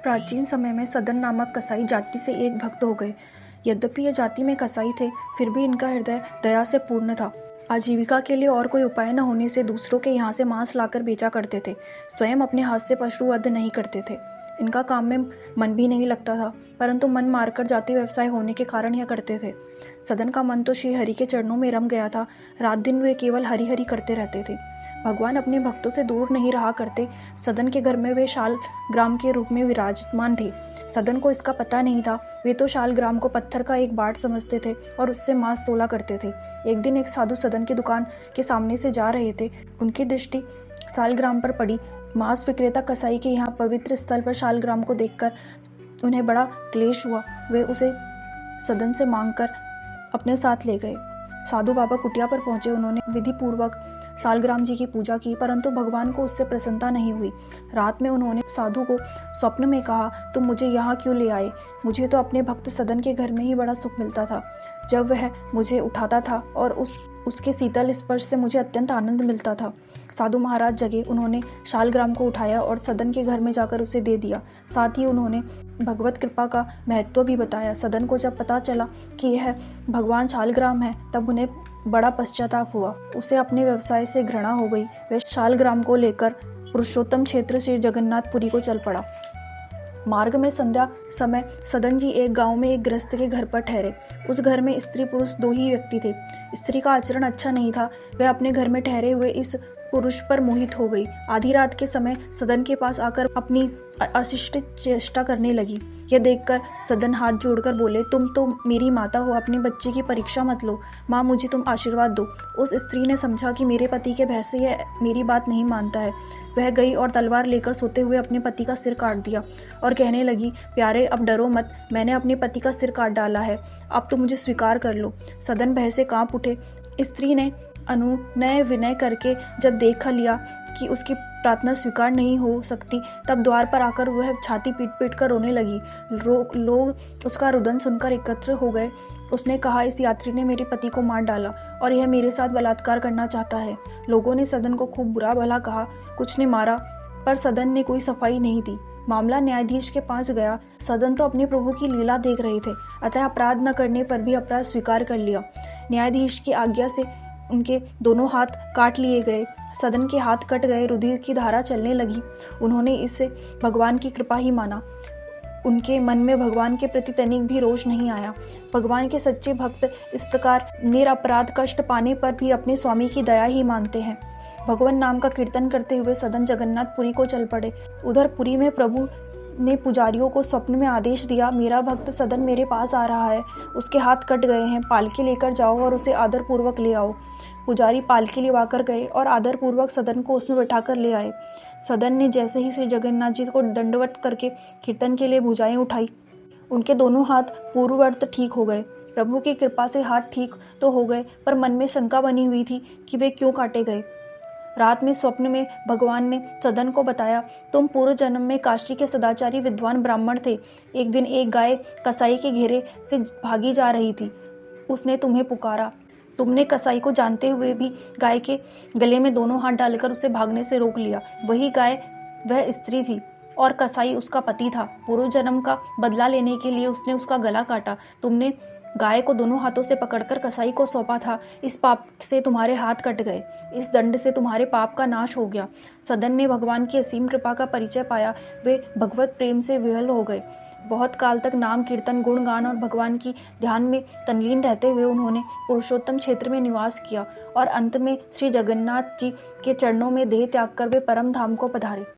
प्राचीन समय में सदन नामक कसाई जाति से एक भक्त हो गए। यद्यपि ये जाति में कसाई थे, फिर भी इनका हृदय दया से पूर्ण था। आजीविका के लिए और कोई उपाय न होने से दूसरों के यहाँ से मांस लाकर बेचा करते थे। स्वयं अपने हाथ से पशु वध नहीं करते थे। इनका काम में मन भी नहीं लगता था, परंतु मन मारकर जाति व्यवसाय होने के कारण यह करते थे। सदन का मन तो श्री हरि के चरणों में रम गया था। रात दिन वे केवल हरि हरि करते रहते थे। भगवान अपने भक्तों से दूर नहीं रहा करते। सदन के घर में वे शालग्राम के रूप में विराजमान थे। सदन को इसका पता नहीं था। वे तो शालग्राम को पत्थर का एक बाट समझते थे और उससे मांस तोला करते थे। एक दिन एक साधु सदन की दुकान के सामने से जा रहे थे। उनकी दृष्टि शालग्राम पर पड़ी। मांस विक्रेता कसाई के यहाँ पवित्र स्थल पर शालग्राम को देखकर उन्हें बड़ा क्लेश हुआ। वे उसे सदन से मांगकर अपने साथ ले गए। साधु बाबा कुटिया पर पहुंचे। उन्होंने विधि पूर्वक शालग्राम जी की पूजा की, परंतु भगवान को उससे प्रसन्नता नहीं हुई। रात में उन्होंने साधु को स्वप्न में कहा, तुम मुझे यहाँ क्यों ले आए? मुझे तो अपने भक्त सदन के घर में ही बड़ा सुख मिलता था। जब वह मुझे उठाता था और उसके शीतल स्पर्श से मुझे अत्यंत आनंद मिलता था। साधु महाराज जगे। उन्होंने शालग्राम को उठाया और सदन के घर में जाकर उसे दे दिया। साथ ही उन्होंने भगवत कृपा का महत्व भी बताया। सदन को जब पता चला कि यह भगवान शालग्राम है, तब उन्हें बड़ा पश्चाताप हुआ। उसे अपने व्यवसाय से घृणा हो गई। वह शालग्राम को लेकर पुरुषोत्तम क्षेत्र श्री जगन्नाथपुरी को चल पड़ा। मार्ग में संध्या समय सदन जी एक गांव में एक गृहस्थ के घर पर ठहरे। उस घर में स्त्री पुरुष दो ही व्यक्ति थे। स्त्री का आचरण अच्छा नहीं था। वह अपने घर में ठहरे हुए इस पुरुष पर मोहित हो गई। आधी रात के समय सदन के पास आकर अपनी अशिष्ट चेष्टा करने लगी। यह देखकर सदन हाथ जोड़कर बोले, तुम तो मेरी माता हो, अपने बच्चे की परीक्षा मत लो। माँ, मुझे तुम आशीर्वाद दो। उस स्त्री ने समझा कि मेरे पति के भय से यह मेरी बात नहीं मानता है। वह गई और तलवार लेकर सोते हुए अपने पति का सिर काट दिया और कहने लगी, प्यारे अब डरो मत, मैंने अपने पति का सिर काट डाला है, अब तो मुझे स्वीकार कर लो। सदन भय से कांप उठे। स्त्री ने अनुनय विनय करके जब देख लिया कि उसकी प्रार्थना स्वीकार नहीं हो सकती, तब द्वार पर आकर वह छाती पीट पीट कर रोने लगी। लोग उसका रुदन सुनकर एकत्र हो गए। उसने कहा, इस यात्री ने मेरे पति को मार डाला और यह मेरे साथ बलात्कार करना चाहता है। लोगों ने सदन को खूब बुरा भला कहा। कुछ ने मारा, पर सदन ने कोई सफाई नहीं दी। मामला न्यायाधीश के पास गया। सदन तो अपने प्रभु की लीला देख रहे थे, अतः अपराध न करने पर भी अपराध स्वीकार कर लिया। न्यायाधीश की आज्ञा से उनके दोनों हाथ काट लिए गए। सदन के हाथ कट गए। रुधिर की धारा चलने लगी। उन्होंने इससे भगवान की कृपा ही माना। उनके मन में भगवान के प्रति तनिक भी रोष नहीं आया। भगवान के सच्चे भक्त इस प्रकार निरपराध कष्ट पाने पर भी अपने स्वामी की दया ही मानते हैं। भगवान नाम का कीर्तन करते हुए सदन जगन्नाथपुरी को चल पड़े। उधर पुरी में प्रभु ने पुजारियों को स्वप्न में आदेश दिया, मेरा भक्त सदन मेरे पास आ रहा है, उसके हाथ कट गए हैं, पालकी लेकर जाओ और उसे आदर पूर्वक ले आओ। पुजारी पालकी लेवाकर गए और आदर पूर्वक सदन को उसमें बैठाकर ले आए। सदन ने जैसे ही श्री जगन्नाथ जी को दंडवत करके कीर्तन के लिए भुजाएं उठाई, उनके दोनों हाथ पूर्ववत ठीक हो गए। प्रभु की कृपा से हाथ ठीक तो हो गए, पर मन में शंका बनी हुई थी कि वे क्यों काटे गए। रात में स्वप्न में भगवान ने सदन को बताया, तुम पूर्व जन्म में काशी के सदाचारी विद्वान ब्राह्मण थे। एक दिन एक गाय कसाई के घेरे से भागी जा रही थी। उसने तुम्हें पुकारा। तुमने कसाई को जानते हुए भी गाय के गले में दोनों हाथ डालकर उसे भागने से रोक लिया। वही गाय वह स्त्री थी और कसाई उसका पति था। पूर्व जन्म का बदला लेने के लिए उसने उसका गला काटा। तुमने गाय को दोनों हाथों से पकड़कर कसाई को सौंपा था। इस पाप से तुम्हारे हाथ कट गए। इस दंड से तुम्हारे पाप का नाश हो गया। सदन ने भगवान की असीम कृपा का परिचय पाया। वे भगवत प्रेम से विह्वल हो गए। बहुत काल तक नाम कीर्तन गुणगान और भगवान की ध्यान में तल्लीन रहते हुए उन्होंने पुरुषोत्तम क्षेत्र में निवास किया और अंत में श्री जगन्नाथ जी के चरणों में देह त्याग कर वे परम धाम को पधारे।